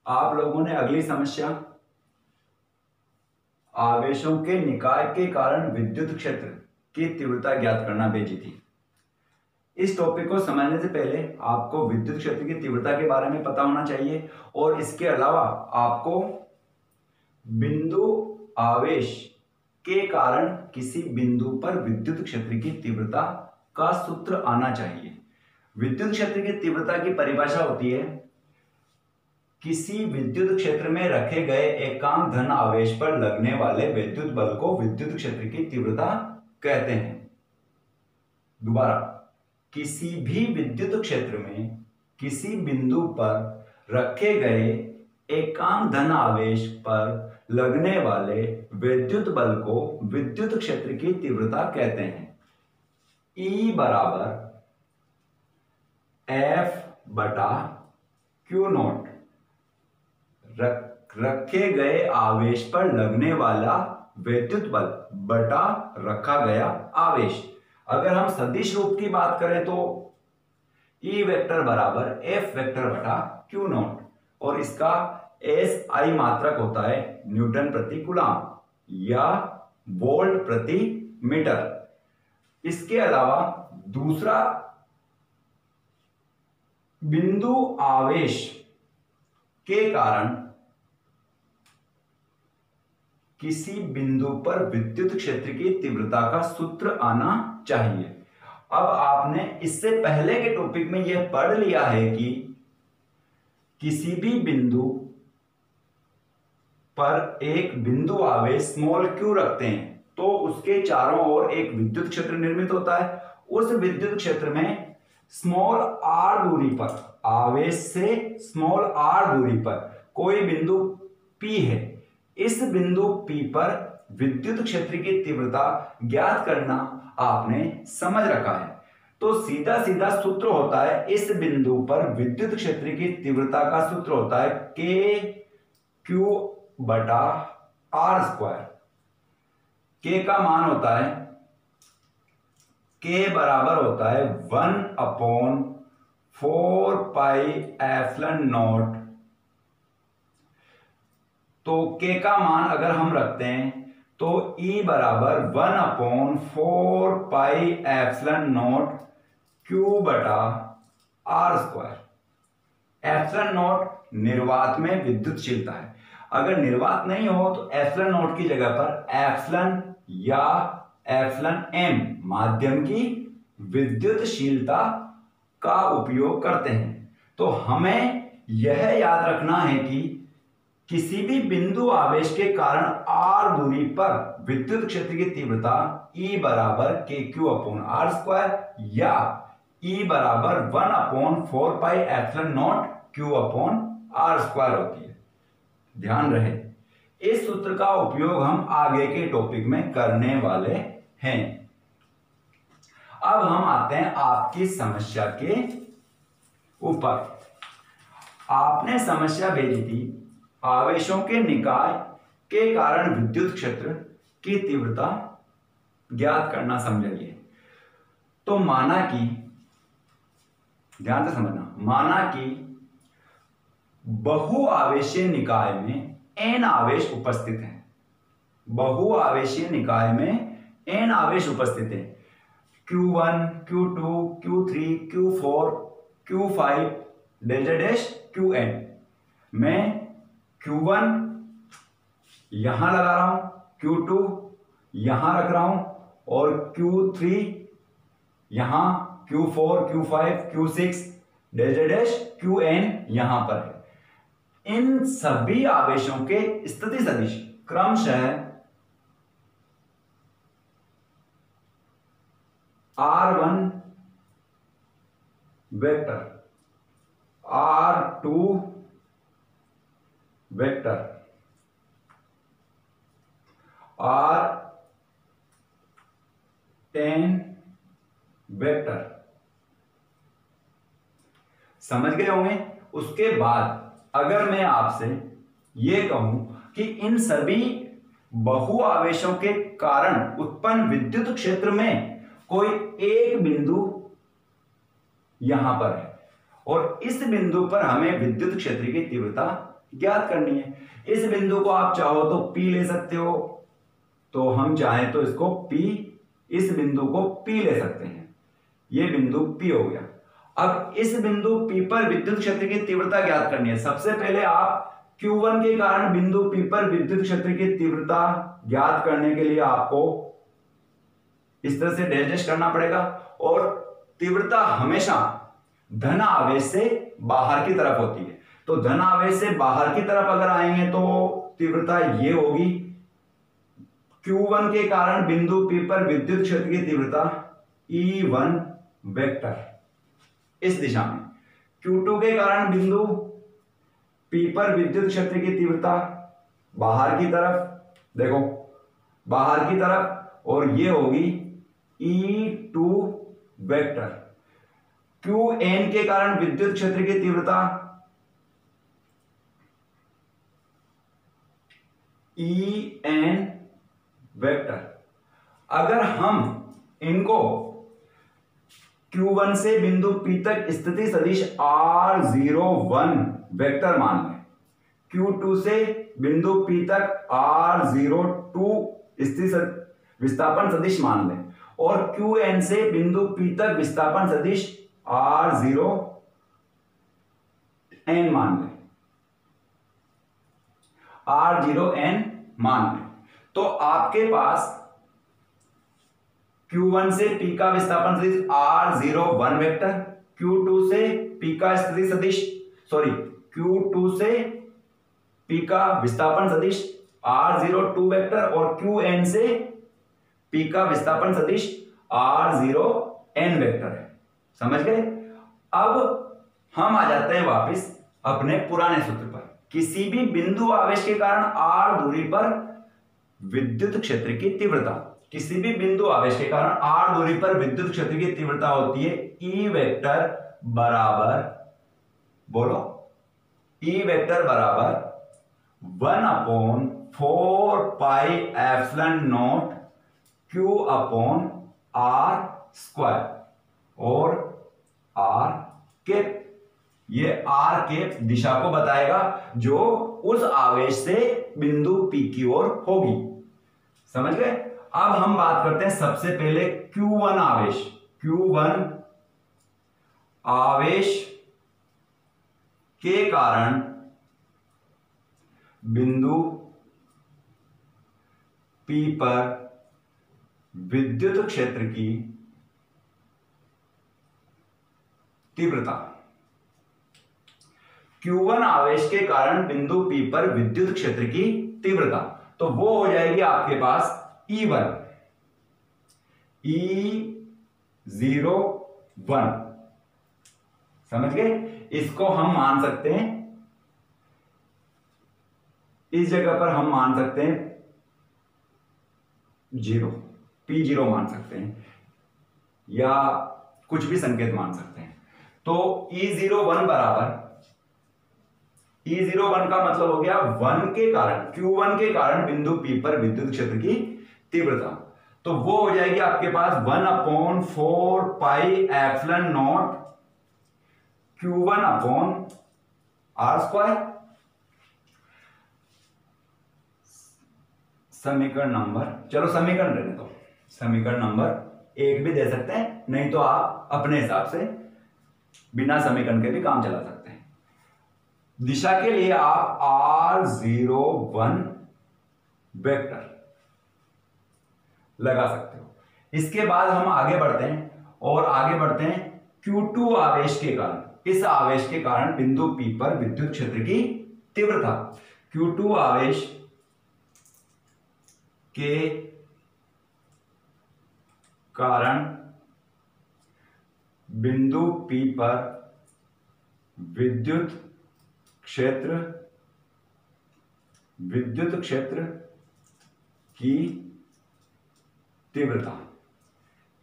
आप लोगों ने अगली समस्या आवेशों के निकाय के कारण विद्युत क्षेत्र की तीव्रता ज्ञात करना भेजी थी। इस टॉपिक को समझने से पहले आपको विद्युत क्षेत्र की तीव्रता के बारे में पता होना चाहिए और इसके अलावा आपको बिंदु आवेश के कारण किसी बिंदु पर विद्युत क्षेत्र की तीव्रता का सूत्र आना चाहिए। विद्युत क्षेत्र की तीव्रता की परिभाषा होती है किसी विद्युत क्षेत्र में रखे गए एकांक धन आवेश पर लगने वाले विद्युत बल को विद्युत क्षेत्र की तीव्रता कहते हैं। दोबारा, किसी भी विद्युत क्षेत्र में किसी बिंदु पर रखे गए एकांक धन आवेश पर लगने वाले विद्युत बल को विद्युत क्षेत्र की तीव्रता कहते हैं। E बराबर F बटा Q नॉट, रखे गए आवेश पर लगने वाला विद्युत बल बटा रखा गया आवेश। अगर हम सदिश रूप की बात करें तो E वेक्टर बराबर F वेक्टर बटा Q नॉट और इसका SI मात्रक होता है न्यूटन प्रति कूलम या वोल्ट प्रति मीटर। इसके अलावा दूसरा, बिंदु आवेश के कारण किसी बिंदु पर विद्युत क्षेत्र की तीव्रता का सूत्र आना चाहिए। अब आपने इससे पहले के टॉपिक में यह पढ़ लिया है कि किसी भी बिंदु पर एक बिंदु आवेश स्मॉल q रखते हैं तो उसके चारों ओर एक विद्युत क्षेत्र निर्मित होता है। उस विद्युत क्षेत्र में स्मॉल r दूरी पर, आवेश से स्मॉल r दूरी पर कोई बिंदु P है। इस बिंदु P पर विद्युत क्षेत्र की तीव्रता ज्ञात करना आपने समझ रखा है। तो सीधा सीधा सूत्र होता है, इस बिंदु पर विद्युत क्षेत्र की तीव्रता का सूत्र होता है K Q बटा R स्क्वायर। K का मान होता है, K बराबर होता है 1/4 पाई एप्सिलॉन नॉट। तो K का मान अगर हम रखते हैं तो E बराबर 1/4 पाई एप्सिलॉन नॉट Q बटा R स्क्वायर। एप्सिलॉन नॉट निर्वात में विद्युतशीलता है। अगर निर्वात नहीं हो तो एप्सिलॉन नॉट की जगह पर एप्सिलॉन या एप्सिलॉन m माध्यम की विद्युतशीलता का उपयोग करते हैं। तो हमें यह याद रखना है कि किसी भी बिंदु आवेश के कारण r दूरी पर विद्युत क्षेत्र की तीव्रता E बराबर KQ अपॉन R स्क्वायर या E बराबर 1/4 pi epsilon not Q upon R square होती है। ध्यान रहे, इस सूत्र का उपयोग हम आगे के टॉपिक में करने वाले हैं। अब हम आते हैं आपकी समस्या के ऊपर। आपने समस्या भेजी थी आवेशों के निकाय के कारण विद्युत क्षेत्र की तीव्रता ज्ञात करना समझिए। तो माना कि, ध्यान से समझना, माना कि बहुआवेशीय निकाय में n आवेश उपस्थित हैं। बहुआवेशीय निकाय में n आवेश उपस्थित हैं। Q1, Q2, Q3, Q4, Q5 delta dash Qn। मैं Q1 यहां लगा रहा हूं, Q2 यहां रख रहा हूं और Q3 यहां, Q4, Q5, Q6 delta dash Qn यहां पर है। इन सभी आवेशों के स्थिति सदिश क्रमशः R1 vector, R2 vector, R10 vector. समझ गए होंगे। उसके बाद अगर मैं आपसे यह कहूं कि इन सभी बहुआवेशों के कारण उत्पन्न विद्युत क्षेत्र में कोई एक बिंदु यहां पर है और इस बिंदु पर हमें विद्युत क्षेत्र की तीव्रता ज्ञात करनी है। इस बिंदु को आप चाहो तो P ले सकते हो, तो हम चाहें तो इसको P, इस बिंदु को P ले सकते हैं। ये बिंदु P हो गया। अब इस बिंदु P पर विद्युत क्षेत्र की तीव्रता ज्ञात करनी है। सबसे पहले आप Q1 के कारण बिंदु P पर विद्युत क्षेत्र की तीव्रता ज्ञात करने के लिए आपको इस तरह से डैश करना पड़ेगा, और तीव्रता हमेशा धन आवेश से बाहर की तरफ होती है। तो धन आवेश से बाहर की तरफ अगर आएंगे तो तीव्रता ये होगी, Q1 के कारण बिंदु P पर विद्युत क्षेत्र की तीव्रता E1 वेक्टर इस दिशा में, Q2 के कारण बिंदु P पर विद्युत क्षेत्र की तीव्रता बाहर की तरफ, देखो बाहर की तरफ, और ये होगी E2 वेक्टर। Qn के कारण विद्युत क्षेत्र की तीव्रता En वेक्टर। अगर हम इनको Q1 से बिंदु P तक स्थिति सदिश R01 वेक्टर मान लें, Q2 से बिंदु P तक R02 स्थिति विस्थापन सदिश मान लें, और Qn से बिंदु P तक विस्थापन सदिश R0n मान लें, R0n मान लें, तो आपके पास Q1 से P का विस्थापन सदिश R01 वेक्टर, Q2 से P का स्थिति सदिश Q2 से P का विस्थापन सदिश R02 वेक्टर, और Qn से P का विस्थापन सदिश R0n वेक्टर है। समझ गए? अब हम आ जाते हैं वापस अपने पुराने सूत्र पर। किसी भी बिंदु आवेश के कारण R दूरी पर विद्युत क्षेत्र की तीव्रता, किसी भी बिंदु आवेश के कारण R दूरी पर विद्युत क्षेत्र की तीव्रता होती है E वेक्टर बराबर, बोलो, E वेक्टर बराबर 1/4 pi epsilon not Q upon R square, और R कैप, ये R कैप दिशा को बताएगा जो उस आवेश से बिंदु P की ओर होगी। समझ गए? अब हम बात करते हैं सबसे पहले Q1 आवेश। Q1 आवेश के कारण बिंदु P पर विद्युत क्षेत्र की तीव्रता। Q1 आवेश के कारण बिंदु P पर विद्युत क्षेत्र की तीव्रता, तो वो हो जाएगी आपके पास E1, E01। समझ गए? इसको हम मान सकते हैं, इस जगह पर हम मान सकते हैं 0, P0 मान सकते हैं, या कुछ भी संकेत मान सकते हैं। तो E01 बराबर, E01 का मतलब हो गया 1 के कारण, Q1 के कारण बिंदु P पर विद्युत क्षेत्र की तीव्रता, तो वो हो जाएगी आपके पास 1/4 pi epsilon not Q1 upon R square. समीकरण नंबर, चलो समीकरण रहने दो, समीकरण नंबर 1 भी दे सकते हैं, नहीं तो आप अपने हिसाब से बिना समीकरण के भी काम चला सकते हैं। दिशा के लिए आप R01 वेक्टर लगा सकते हो। इसके बाद हम आगे बढ़ते हैं, और आगे बढ़ते हैं Q2 आवेश के कारण, इस आवेश के कारण बिंदु P पर विद्युत क्षेत्र की तीव्रता। Q2 आवेश के कारण बिंदु P पर विद्युत क्षेत्र की तीव्रता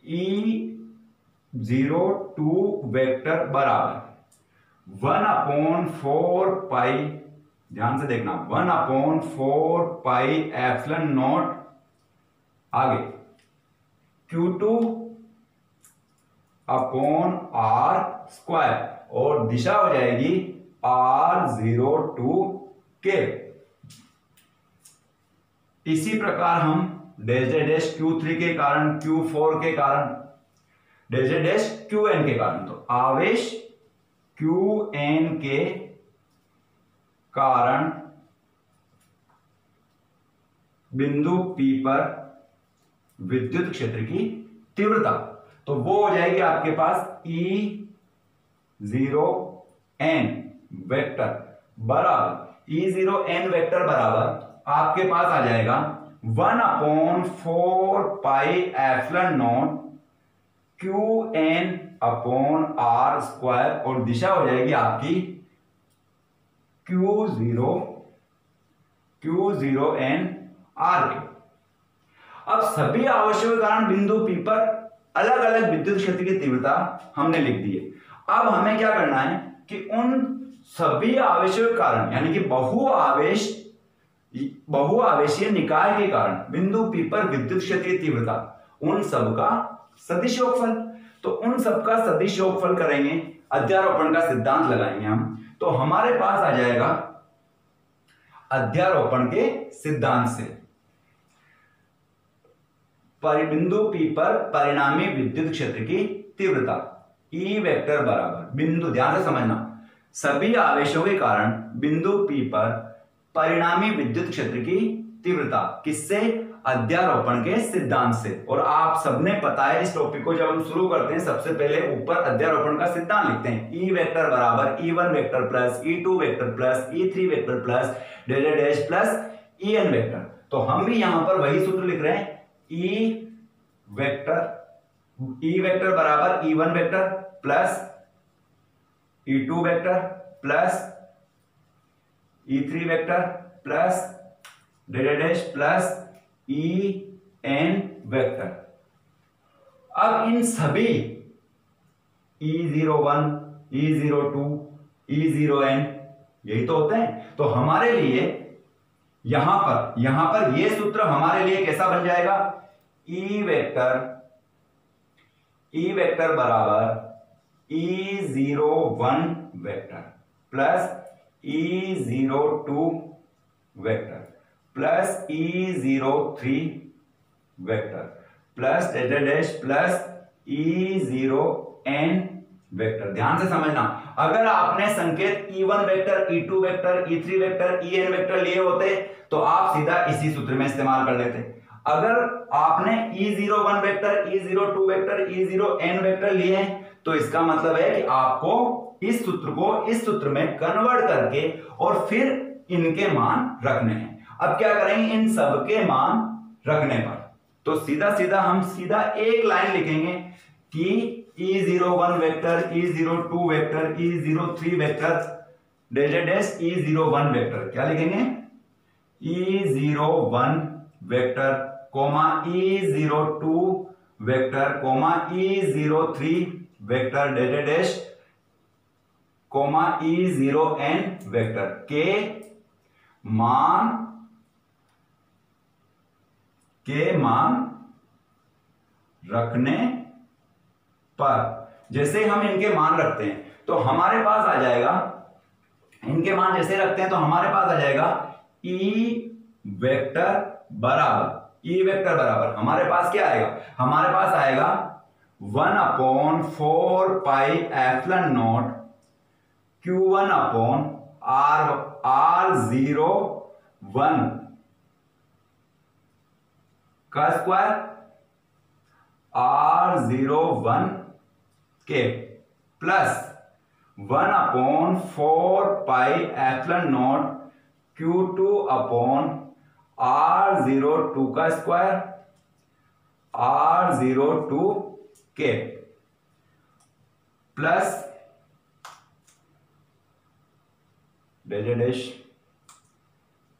E02 वेक्टर बराबर 1/4 पाई, ध्यान से देखना, 1/4 पाई एप्सिलॉन नॉट, आगे Q2 अपॉन R स्क्वायर, और दिशा हो जाएगी R02 के इसी प्रकार हम डैश डैश डैश Q3 के कारण, Q4 के कारण, डैश डैश डैश Qn के कारण, तो आवेश Qn के कारण बिंदु P पर विद्युत क्षेत्र की तीव्रता, तो वो हो जाएगी आपके पास E0n वेक्टर बराबर, E0n वेक्टर बराबर आपके पास आ जाएगा 1/4πε0 Qn/r², और दिशा हो जाएगी आपकी Q0n r के। अब सभी आवेशों के कारण बिंदु P पर अलग अलग विद्युत क्षेत्र की तीव्रता हमने लिख दी है। अब हमें क्या करना है कि उन सभी आवेशों के कारण, यानी कि बहुआवेशीय निकाय के कारण बिंदु P पर विद्युत क्षेत्र की तीव्रता, उन सब का सदिश योगफल, तो उन सब का सदिश योगफल करेंगे, अध्यारोपण का सिद्धांत लगाएंगे हम, तो हमारे पास आ जाएगा अध्यारोपण के सिद्धांत से बिंदु P पर परिणामी विद्युत क्षेत्र की तीव्रता E वेक्टर बराबर, बिंदु, ध्यान से समझना, सभी आवेशों के कारण बिंदु P पर परिणामी विद्युत क्षेत्र की तीव्रता, किससे? अध्यारोपण के सिद्धांत से। और आप सबने पता है इस टॉपिक को, जब हम शुरू करते हैं सबसे पहले ऊपर अध्यारोपण का सिद्धांत लिखते हैं, E वेक्टर बराबर E1 vector plus E2 vector plus E3 vector plus dash dash plus En vector. तो हम भी यहां पर वही सूत्र लिख रहे हैं, E वेक्टर बराबर E1 vector plus E2 vector plus E3 vector plus dash dash plus En vector. अब इन सभी E01, E02, E0n यही तो होते हैं, तो हमारे लिए यहां पर ये सूत्र हमारे लिए कैसा बन जाएगा? E वेक्टर बराबर E01 vector plus E02 vector plus E03 vector plus dash plus E0n vector. ध्यान से समझना, अगर आपने संकेत E1 vector, E2 vector, E3 vector, En vector लिए होते तो आप सीधा इसी सूत्र में इस्तेमाल कर लेते। अगर आपने E01 vector, E02 vector, E0n vector लिए हैं तो इसका मतलब है कि आपको इस सूत्र को इस सूत्र में कन्वर्ट करके और फिर इनके मान रखने हैं। अब क्या करेंगे, इन सब के मान रखने पर तो सीधा हम एक लाइन लिखेंगे कि E01 vector, E02 vector, E03 vector dash dash E01 vector, क्या लिखेंगे? E01 vector comma E02 vector comma E03 vector dash dash comma E0n vector के मान रखने पर। जैसे हम इनके मान रखते हैं तो हमारे पास आ जाएगा, इनके मान जैसे रखते हैं तो हमारे पास आ जाएगा E वेक्टर बराबर हमारे पास क्या आएगा? हमारे पास आएगा 1/4πε0 Q1/R01 का स्क्वायर R01 के प्लस 1/4πε0 Q2/R02 का स्क्वायर R02 के प्लस डैश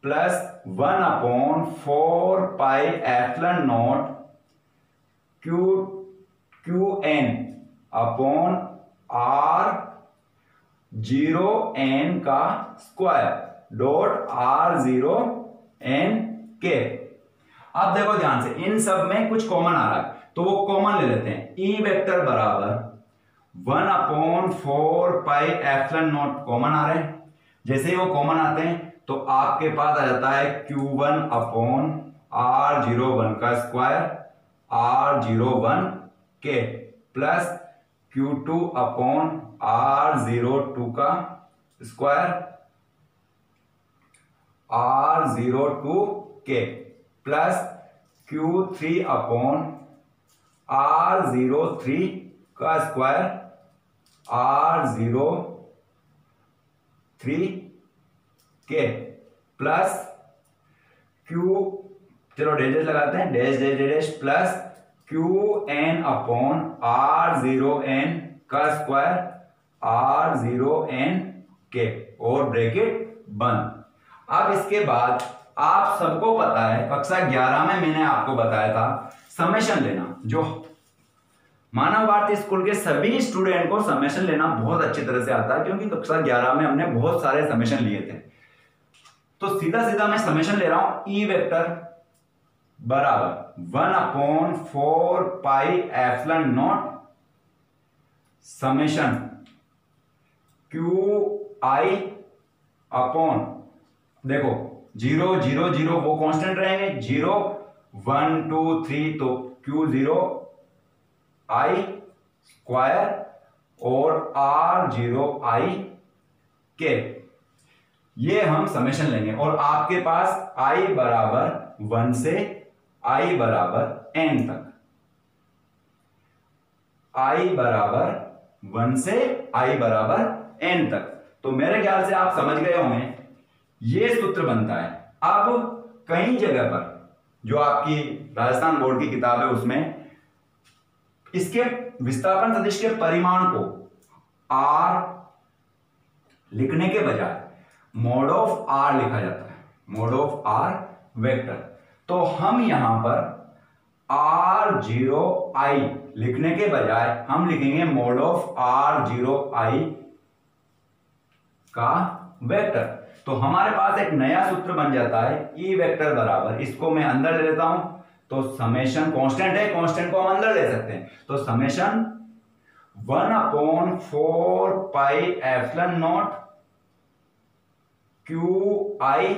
प्लस 1/4πε0 Qn/R0n का स्क्वायर डॉट R0n के। अब देखो ध्यान से, इन सब में कुछ कॉमन आ रहा है तो वो कॉमन ले लेते हैं। E वेक्टर बराबर 1/4πε0 कॉमन आ रहे हैं, जैसे ही वो कॉमन आते हैं तो आपके पास आ जाता है Q1 अपॉन R01 का स्क्वायर R01 के प्लस Q2 अपॉन R02 का स्क्वायर R02 के प्लस Q3 अपॉन R03 का स्क्वायर R03 के प्लस चलो डैश लगाते हैं, dash dash dash plus QN upon R0N का स्क्वायर R0N के और ब्रैकेट बंद। अब इसके बाद आप सबको पता है कक्षा 11 में मैंने आपको बताया था समेशन लेना, जो मानव भारती स्कूल के सभी स्टूडेंट को समेशन लेना बहुत अच्छी तरह से आता है, क्योंकि कक्षा 11 में हमने बहुत सारे समेशन लिए थे। तो सीधा सीधा मैं समेशन ले रहा हूं, ई वेक्टर बराबर 1/4 pi epsilon not summation QI upon, देखो 0 0 0 वो कांस्टेंट रहेंगे, 0 1 2 3 तो Q0 I स्क्वायर और R0 I के, ये हम समेशन लेंगे। और आपके पास I बराबर 1 से I बराबर n तक, I बराबर 1 से I बराबर n तक, तो मेरे ख्याल से आप समझ गए होंगे ये सूत्र बनता है। अब कई जगह पर जो आपकी राजस्थान बोर्ड की किताब है उसमें इसके विस्थापन सदिश के परिमाण को R लिखने के बजाय मोड ऑफ R लिखा जाता है, मोड ऑफ R वेक्टर। तो हम यहां पर R0I लिखने के बजाय हम लिखेंगे मोड ऑफ R0I का वेक्टर। तो हमारे पास एक नया सूत्र बन जाता है ई वेक्टर बराबर, इसको मैं अंदर ले लेता हूं, तो समेशन कांस्टेंट है, कांस्टेंट को हम अंदर ले सकते हैं, तो summation 1/4 pi epsilon not QI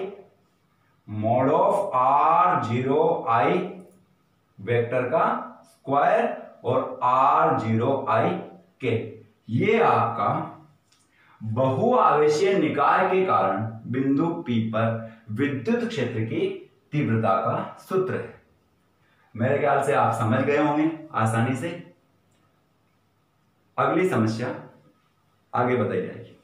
mode of R0I vector का स्क्वायर और R0I के। ये आपका बहुआवेशीय निकाय के कारण बिंदु P पर विद्युत क्षेत्र की तीव्रता का सूत्र है। मेरे ख्याल से आप समझ गए होंगे आसानी से। अगली समस्या आगे बताई जाएगी।